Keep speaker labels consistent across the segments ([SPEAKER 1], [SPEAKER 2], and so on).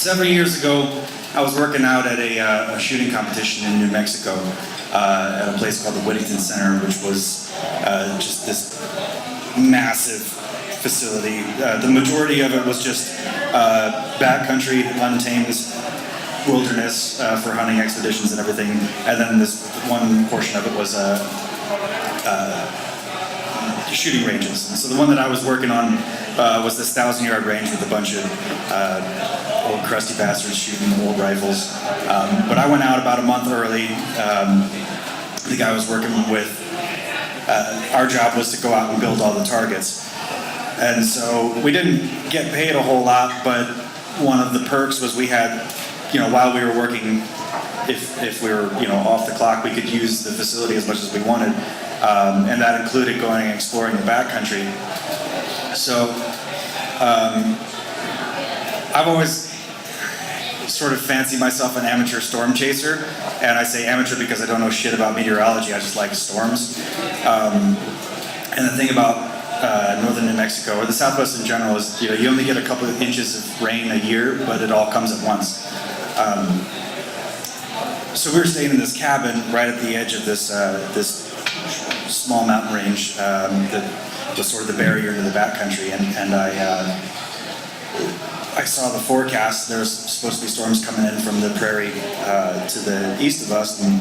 [SPEAKER 1] Several years ago, I was working out at a shooting competition in New Mexico at a place called the Whittington Center, which was just this massive facility. The majority of it was just backcountry, untamed wilderness for hunting expeditions and everything, and then this one portion of it was shooting ranges. And so the one that I was working on was this 1,000-yard range with a bunch of old crusty bastards shooting old rifles. But I went out about a month early. The guy I was working with, our job was to go out and build all the targets. And so we didn't get paid a whole lot, but one of the perks was we had, while we were working, if we were, off the clock, we could use the facility as much as we wanted. And that included going and exploring the backcountry. So I've always sort of fancied myself an amateur storm chaser, and I say amateur because I don't know shit about meteorology. I just like storms. And the thing about northern New Mexico, or the Southwest in general, is you only get a couple of inches of rain a year, but it all comes at once. So we were staying in this cabin right at the edge of this small mountain range that was sort of the barrier to the backcountry, and I saw the forecast. There was supposed to be storms coming in from the prairie to the east of us, and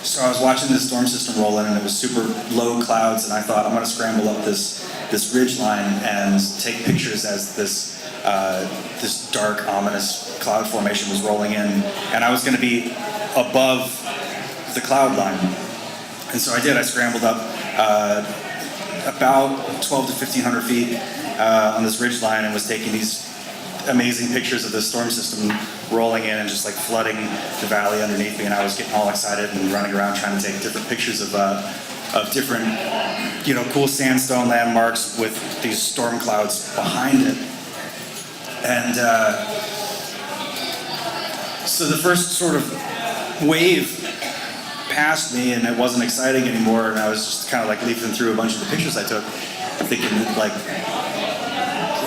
[SPEAKER 1] so I was watching this storm system roll in, and it was super low clouds, and I thought, I'm going to scramble up this ridge line and take pictures as this dark, ominous cloud formation was rolling in, and I was going to be above the cloud line. And so I did. I scrambled up about 12 to 1,500 feet on this ridge line and was taking these amazing pictures of this storm system rolling in and just like flooding the valley underneath me. And I was getting all excited and running around trying to take different pictures of different, cool sandstone landmarks with these storm clouds behind it. And so the first sort of wave passed me, and it wasn't exciting anymore, and I was just kind of like leafing through a bunch of the pictures I took, thinking like,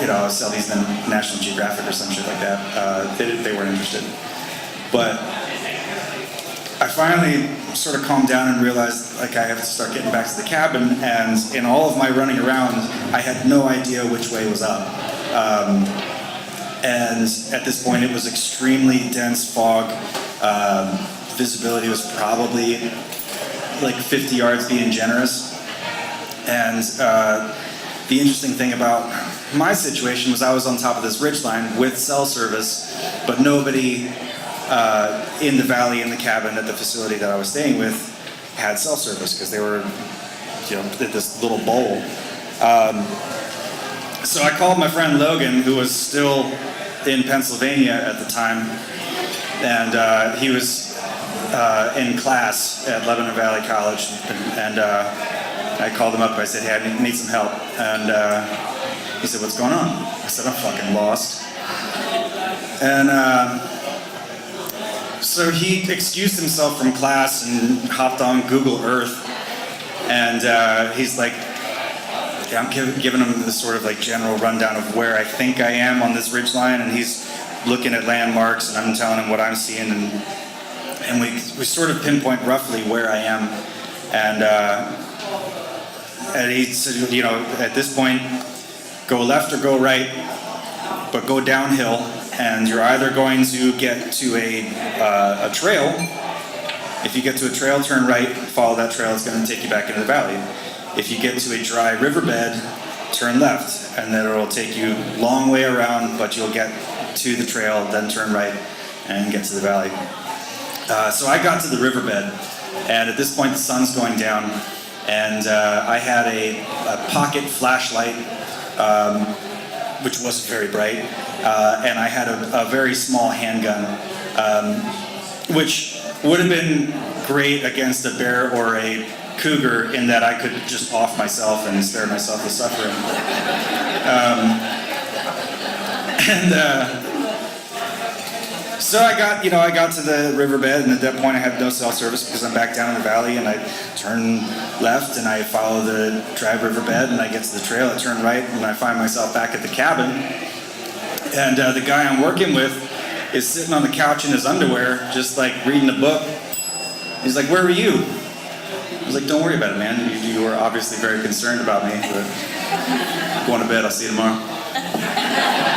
[SPEAKER 1] I'll sell these in National Geographic or some shit like that. They weren't interested. But I finally sort of calmed down and realized like I have to start getting back to the cabin, and in all of my running around, I had no idea which way was up. And at this point it was extremely dense fog. Visibility was probably like 50 yards being generous. And the interesting thing about my situation was I was on top of this ridgeline with cell service, but nobody in the valley in the cabin at the facility that I was staying with had cell service because they were at this little bowl. So I called my friend Logan, who was still in Pennsylvania at the time, and he was in class at Lebanon Valley College, and I called him up. I said, hey, I need some help. And he said, what's going on? I said, I'm fucking lost. And so he excused himself from class and hopped on Google Earth, and he's like, I'm giving him this sort of like general rundown of where I think I am on this ridgeline, and he's looking at landmarks, and I'm telling him what I'm seeing, and we sort of pinpoint roughly where I am, and he said, at this point, go left or go right, but go downhill, and you're either going to get to a trail. If you get to a trail, turn right, follow that trail, it's going to take you back into the valley. If you get to a dry riverbed, turn left, and then it'll take you a long way around, but you'll get to the trail, then turn right, and get to the valley. So I got to the riverbed, and at this point the sun's going down, and I had a pocket flashlight, which wasn't very bright, and I had a very small handgun, which would have been great against a bear or a cougar in that I could just off myself and spare myself the suffering. So I got to the riverbed, and at that point I had no cell service because I'm back down in the valley, and I turn left and I follow the dry riverbed, and I get to the trail, I turn right, and I find myself back at the cabin. And the guy I'm working with is sitting on the couch in his underwear, just like reading a book. He's like, "Where were you?" I was like, "Don't worry about it, man. You were obviously very concerned about me, but I'm going to bed. I'll see you tomorrow."